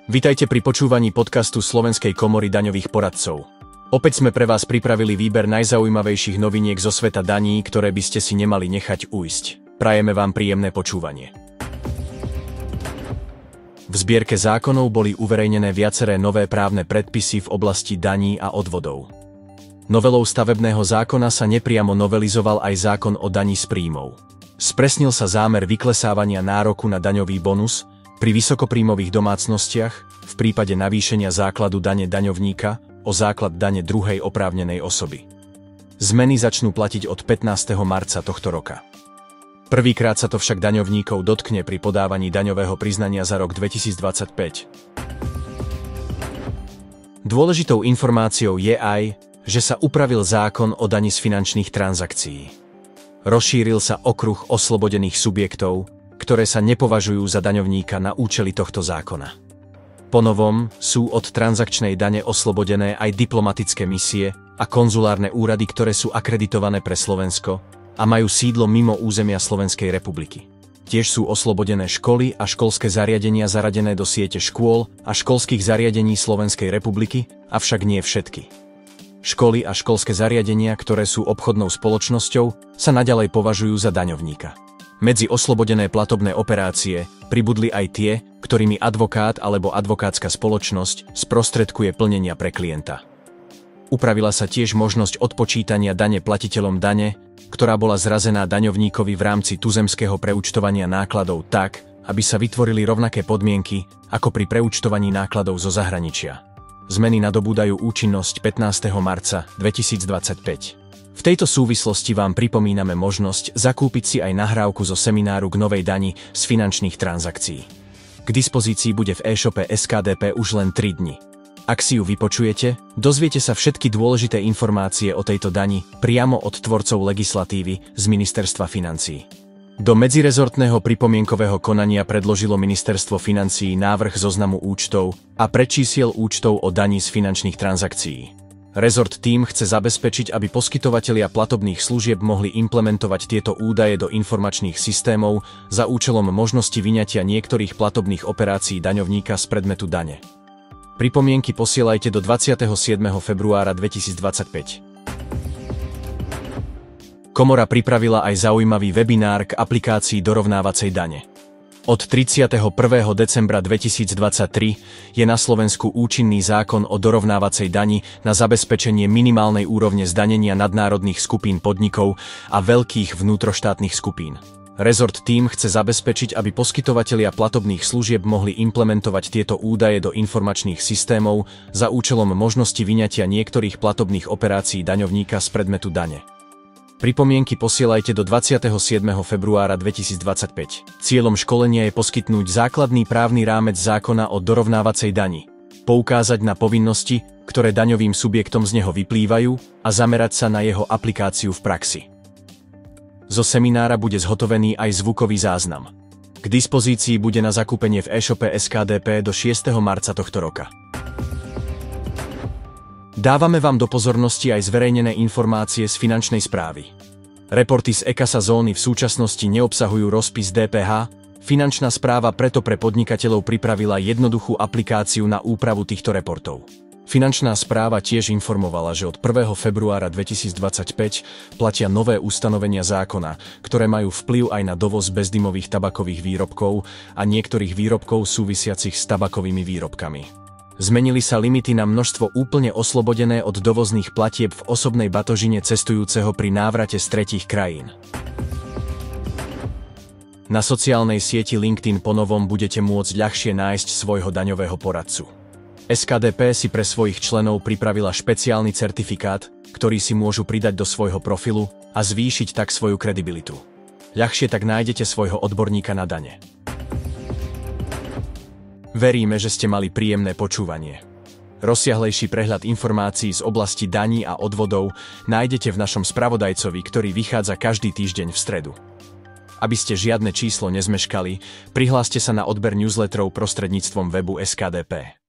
Vitajte pri počúvaní podcastu Slovenskej komory daňových poradcov. Opäť sme pre vás pripravili výber najzaujímavejších noviniek zo sveta daní, ktoré by ste si nemali nechať ujsť. Prajeme vám príjemné počúvanie. V zbierke zákonov boli uverejnené viaceré nové právne predpisy v oblasti daní a odvodov. Novelou stavebného zákona sa nepriamo novelizoval aj zákon o daní z príjmov. Spresnil sa zámer vyklesávania nároku na daňový bonus pri vysokopríjmových domácnostiach v prípade navýšenia základu dane daňovníka o základ dane druhej oprávnenej osoby. Zmeny začnú platiť od 15. marca tohto roka. Prvýkrát sa to však daňovníkov dotkne pri podávaní daňového priznania za rok 2025. Dôležitou informáciou je aj, že sa upravil zákon o dani z finančných transakcií. Rozšíril sa okruh oslobodených subjektov, ktoré sa nepovažujú za daňovníka na účely tohto zákona. Ponovom sú od transakčnej dane oslobodené aj diplomatické misie a konzulárne úrady, ktoré sú akreditované pre Slovensko a majú sídlo mimo územia Slovenskej republiky. Tiež sú oslobodené školy a školské zariadenia zaradené do siete škôl a školských zariadení Slovenskej republiky, avšak nie všetky. Školy a školské zariadenia, ktoré sú obchodnou spoločnosťou, sa naďalej považujú za daňovníka. Medzi oslobodené platobné operácie pribudli aj tie, ktorými advokát alebo advokátska spoločnosť sprostredkuje plnenia pre klienta. Upravila sa tiež možnosť odpočítania dane platiteľom dane, ktorá bola zrazená daňovníkovi v rámci tuzemského preúčtovania nákladov tak, aby sa vytvorili rovnaké podmienky ako pri preúčtovaní nákladov zo zahraničia. Zmeny nadobúdajú účinnosť 15. marca 2025. V tejto súvislosti vám pripomíname možnosť zakúpiť si aj nahrávku zo semináru k novej dani z finančných transakcií. K dispozícii bude v e-shope SKDP už len 3 dni. Ak si ju vypočujete, dozviete sa všetky dôležité informácie o tejto dani priamo od tvorcov legislatívy z Ministerstva financií. Do medzirezortného pripomienkového konania predložilo Ministerstvo financií návrh zoznamu účtov a predčísiel účtov o dani z finančných transakcií. Rezort tým chce zabezpečiť, aby poskytovatelia platobných služieb mohli implementovať tieto údaje do informačných systémov za účelom možnosti vyňatia niektorých platobných operácií daňovníka z predmetu dane. Pripomienky posielajte do 27. februára 2025. Komora pripravila aj zaujímavý webinár k aplikácii dorovnávacej dane. Od 31. decembra 2023 je na Slovensku účinný zákon o dorovnávacej dani na zabezpečenie minimálnej úrovne zdanenia nadnárodných skupín podnikov a veľkých vnútroštátnych skupín. Rezort tým chce zabezpečiť, aby poskytovatelia platobných služieb mohli implementovať tieto údaje do informačných systémov za účelom možnosti vyňatia niektorých platobných operácií daňovníka z predmetu dane. Pripomienky posielajte do 27. februára 2025. Cieľom školenia je poskytnúť základný právny rámec zákona o dorovnávacej dani, poukázať na povinnosti, ktoré daňovým subjektom z neho vyplývajú a zamerať sa na jeho aplikáciu v praxi. Zo seminára bude zhotovený aj zvukový záznam. K dispozícii bude na zakúpenie v e-shope SKDP do 6. marca tohto roka. Dávame vám do pozornosti aj zverejnené informácie z finančnej správy. Reporty z e-kasa zóny v súčasnosti neobsahujú rozpis DPH, finančná správa preto pre podnikateľov pripravila jednoduchú aplikáciu na úpravu týchto reportov. Finančná správa tiež informovala, že od 1. februára 2025 platia nové ustanovenia zákona, ktoré majú vplyv aj na dovoz bezdymových tabakových výrobkov a niektorých výrobkov súvisiacich s tabakovými výrobkami. Zmenili sa limity na množstvo úplne oslobodené od dovozných platieb v osobnej batožine cestujúceho pri návrate z tretích krajín. Na sociálnej sieti LinkedIn ponovom budete môcť ľahšie nájsť svojho daňového poradcu. SKDP si pre svojich členov pripravila špeciálny certifikát, ktorý si môžu pridať do svojho profilu a zvýšiť tak svoju kredibilitu. Ľahšie tak nájdete svojho odborníka na dane. Veríme, že ste mali príjemné počúvanie. Rozsiahlejší prehľad informácií z oblasti daní a odvodov nájdete v našom spravodajcovi, ktorý vychádza každý týždeň v stredu. Aby ste žiadne číslo nezmeškali, prihláste sa na odber newsletterov prostredníctvom webu SKDP.